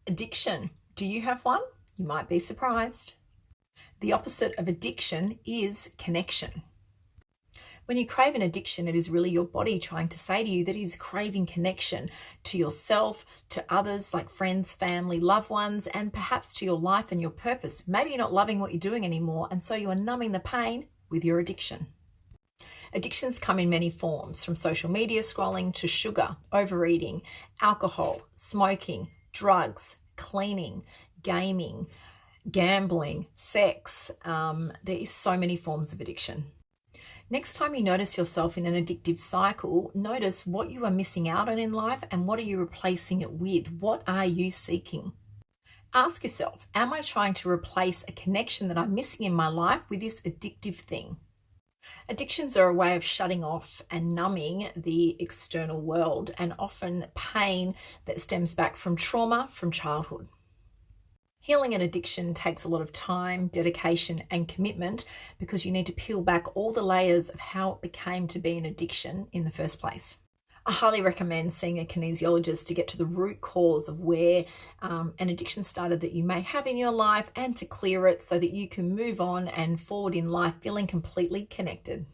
Addiction. Do you have one? You might be surprised. The opposite of addiction is connection. When you crave an addiction, it is really your body trying to say to you that it is craving connection to yourself, to others like friends, family, loved ones, and perhaps to your life and your purpose. Maybe you're not loving what you're doing anymore, and so you are numbing the pain with your addiction. Addictions come in many forms, from social media scrolling to sugar, overeating, alcohol, smoking, drugs, cleaning, gaming, gambling, sex. There is so many forms of addiction. Next time you notice yourself in an addictive cycle, notice what you are missing out on in life and what are you replacing it with? What are you seeking? Ask yourself, am I trying to replace a connection that I'm missing in my life with this addictive thing? Addictions are a way of shutting off and numbing the external world, and often pain that stems back from trauma from childhood. Healing an addiction takes a lot of time, dedication, and commitment because you need to peel back all the layers of how it became to be an addiction in the first place. I highly recommend seeing a kinesiologist to get to the root cause of where an addiction started that you may have in your life, and to clear it so that you can move on and forward in life feeling completely connected.